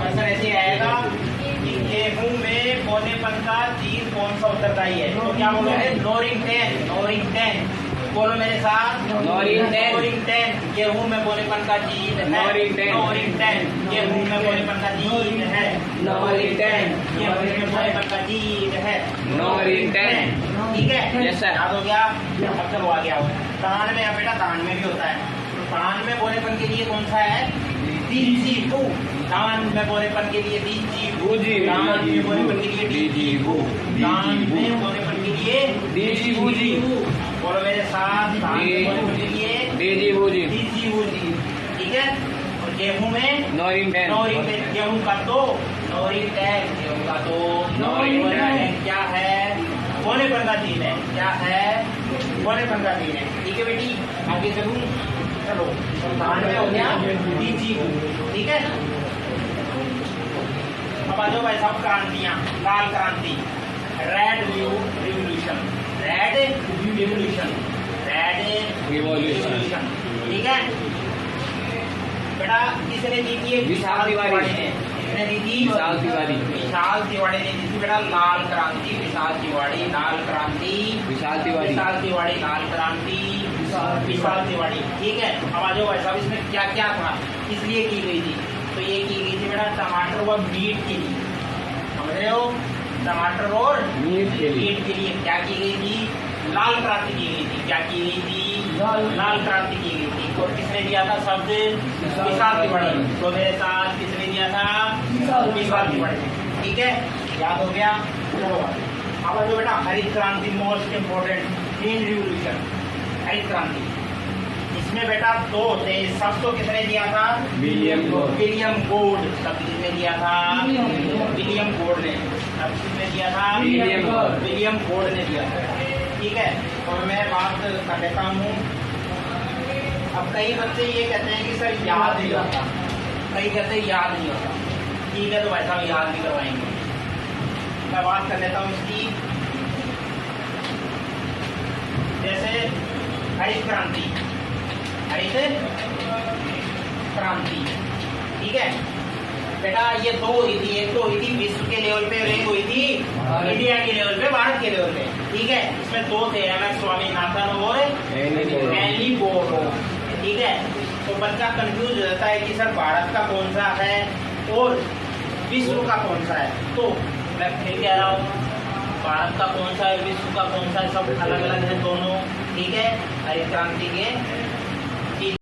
Answer ऐसे आएगा कि गेहूं में पौनेपन का चीज कौन सा उत्तरदायी है। तो क्या बोलोगे? नोरिंगटन। नोरिंगटन बोलो मेरे साथ। नोरिंगटन। नोरिंगटन गेहूं में पौनेपन का चीज है। नोरिंगटन। नोरिंगटन गेहूं में पौनेपन का चीज है। नोरिंगटन गेहूं में पौनेपन का चीज है। नोरिंगटन। ठीक है? Yes, sir. याद हो गया? अब चलो आ गया। तान में बेटा तान में भी होता है। तो तान में बोलेपन के लिए कौन सा है? दीजीबू। तान में बोलेपन के लिए दीजीबू। तान में बोलेपन के लिए दीजीबू। तान में बोलेपन के लिए दीजीबू जी। बोलो मेरे साथ। तान में बोलेपन के लिए दीजीबू जी। दीजीबू जी। ठीक है? और गेहूं में नोरिंगटन। नोरिंगटन गेहूं का तो नोरिंगटन गेहूं का तो नोरिंगटन क्या है? पौनेपन का चीज है। क्या है? पौनेपन का चीज है। ठीक है बेटी? आगे चलूं? चलो तान में हो गया दीजीबू। ठीक है? अब आ जाओ भाई साहब क्रांतियां। लाल क्रांति, red revolution. Red revolution. Red revolution. ठीक है बेटा? किसने दी थी? विशाल तिवारी ने। किसने दी थी? विशाल तिवारी। विशाल तिवारी ने दी थी बेटा लाल क्रांति। विशाल तिवारी लाल क्रांति। विशाल तिवारी। विशाल तिवारी लाल क्रांति। विशाल तिवारी। ठीक है? अब आ जाओ भाई साहब इसमें क्या क्या था, इसलिए की गई थी। तो ये की गई थी बेटा टमाटर व मीट के लिए। समझ रहे हो? टमाटर और मीट के लिए। मीट के लिए क्या की गई थी? लाल क्रांति की गई थी। क्या की गई थी? लाल क्रांति की गई थी। और किसने दिया था शब्द? विशाल तिवारी। तो मेरे साथ किसने दिया था? विशाल तिवारी। ठीक है? याद हो गया? चलो अब जो बेटा हरित क्रांति, मोस्ट इम्पोर्टेंट ग्रीन रिवोल्यूशन। हरित क्रांति इसमें बेटा दो थे। सब तो किसने दिया था? विलियम गोड। विलियम गोड। सब किसने दिया था? विलियम गोड ने। सब किसने दिया था? विलियम गोड। विलियम गोड ने दिया था। ठीक है? और मैं बात कर लेता हूँ। अब कई बच्चे ये कहते हैं कि सर याद नहीं होता। कई कहते हैं याद नहीं होता। ठीक है, तो भाई साहब याद भी करवाएंगे। मैं बात कर लेता हूँ इसकी। जैसे हरित क्रांति, हरित क्रांति। ठीक है बेटा? ये दो हुई थी। एक तो हुई थी विश्व के लेवल पे और एक हुई थी इंडिया के लेवल पे, भारत के लेवल पे। ठीक है? इसमें दो थे, MS स्वामीनाथन और एनी बोरो। ठीक है? तो बच्चा कंफ्यूज हो जाता है कि सर भारत का कौन सा है और विश्व का कौन सा है। तो मैं फिर कह रहा हूँ, भारत का कौन सा है, विश्व का कौन सा है, सब अलग अलग है दोनों। ठीक है? हरित क्रांति के